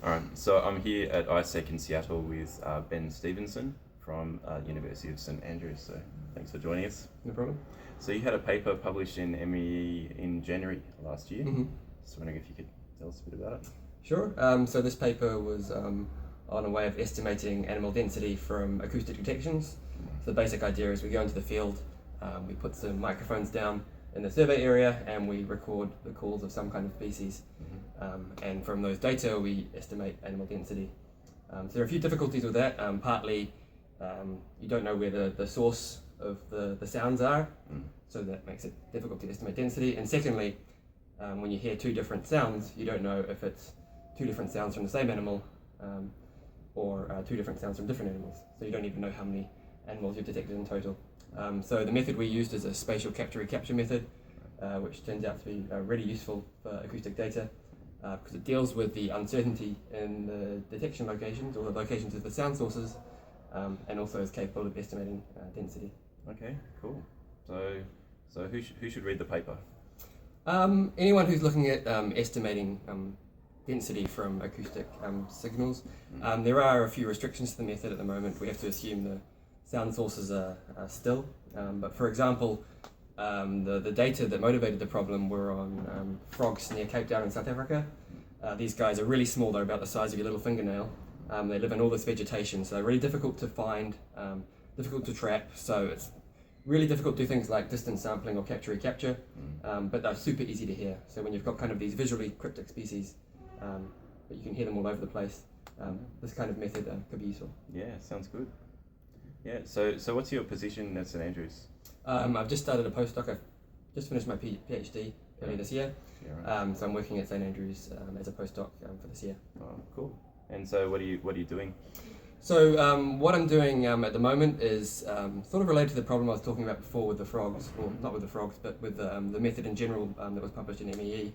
All right, so I'm here at ISEC in Seattle with Ben Stevenson from University of St Andrews, so thanks for joining us. No problem. So you had a paper published in MEE in January last year. Mm-hmm. Just wondering if you could tell us a bit about it. Sure. So this paper was on a way of estimating animal density from acoustic detections. So the basic idea is we go into the field, we put some microphones down in the survey area, and we record the calls of some kind of species. And from those data, we estimate animal density. So there are a few difficulties with that. Partly, you don't know where the source of the sounds are, so that makes it difficult to estimate density. And secondly, when you hear two different sounds, you don't know if it's two different sounds from the same animal or two different sounds from different animals. So you don't even know how many animals you've detected in total. So the method we used is a spatial capture-recapture method, which turns out to be really useful for acoustic data because it deals with the uncertainty in the detection locations or the locations of the sound sources, and also is capable of estimating density. Okay, cool. So who should read the paper? Anyone who's looking at estimating density from acoustic signals. There are a few restrictions to the method at the moment. We have to assume the sound sources are still, but for example, the data that motivated the problem were on frogs near Cape Town in South Africa. These guys are really small, they're about the size of your little fingernail. They live in all this vegetation, so they're really difficult to find, difficult to trap, so it's really difficult to do things like distance sampling or capture-recapture, but they're super easy to hear. So when you've got kind of these visually cryptic species, but you can hear them all over the place, this kind of method could be useful. Yeah, sounds good. Yeah, so what's your position at St Andrews? I've just started a postdoc. I've just finished my PhD earlier this year. Yeah, right. So I'm working at St Andrews as a postdoc for this year. Oh, cool. And so what are you doing? So what I'm doing at the moment is sort of related to the problem I was talking about before with the frogs, or not with the frogs, but with the method in general that was published in MEE,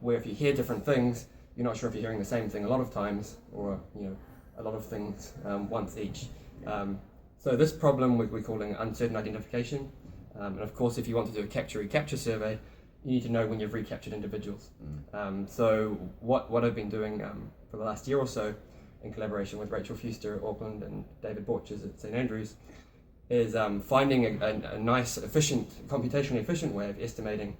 where if you hear different things, you're not sure if you're hearing the same thing a lot of times, or a lot of things once each. So this problem we're calling uncertain identification, and of course if you want to do a capture-recapture survey, you need to know when you've recaptured individuals. So what I've been doing for the last year or so, in collaboration with Rachel Fuster at Auckland and David Borchers at St Andrews, is finding a nice, computationally efficient way of estimating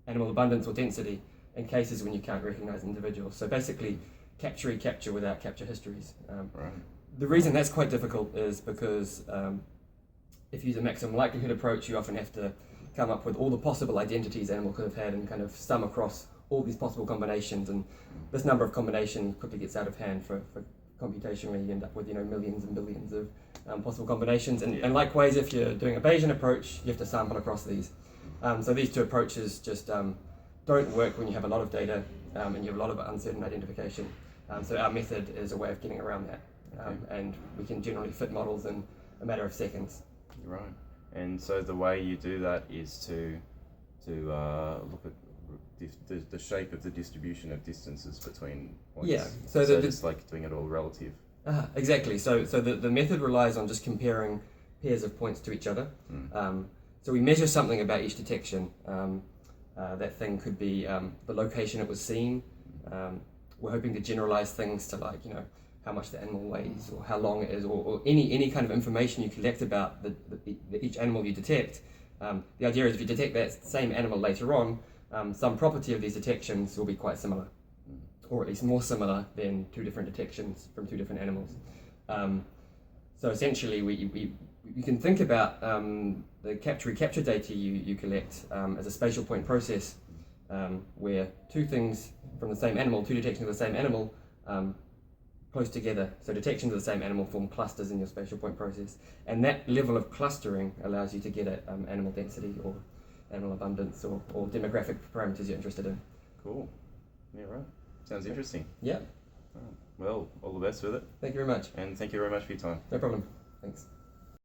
animal abundance or density in cases when you can't recognize individuals. So basically, capture-recapture without capture histories. Right. The reason that's quite difficult is because if you use a maximum likelihood approach, you often have to come up with all the possible identities animal could have had and kind of sum across all these possible combinations, and this number of combinations quickly gets out of hand for computation, where you end up with millions and billions of possible combinations. And likewise, if you're doing a Bayesian approach, you have to sample across these. So these two approaches just don't work when you have a lot of data and you have a lot of uncertain identification. So our method is a way of getting around that, and we can generally fit models in a matter of seconds. Right. And so the way you do that is to look at the shape of the distribution of distances between points. Yeah. So it's like doing it all relative. Exactly. So the method relies on just comparing pairs of points to each other. So we measure something about each detection. That thing could be the location it was seen. We're hoping to generalize things to how much the animal weighs or how long it is, or any kind of information you collect about each animal you detect. The idea is if you detect that same animal later on, some property of these detections will be quite similar, or at least more similar than two different detections from two different animals. So essentially, you can think about the capture-recapture data you collect as a spatial point process, where two things from the same animal, two detections of the same animal, close together. So detections of the same animal form clusters in your spatial point process, and that level of clustering allows you to get at animal density or animal abundance or demographic parameters you're interested in. Cool. Yeah, right. Sounds interesting. Yeah. Well, all the best with it. Thank you very much. And thank you very much for your time. No problem. Thanks.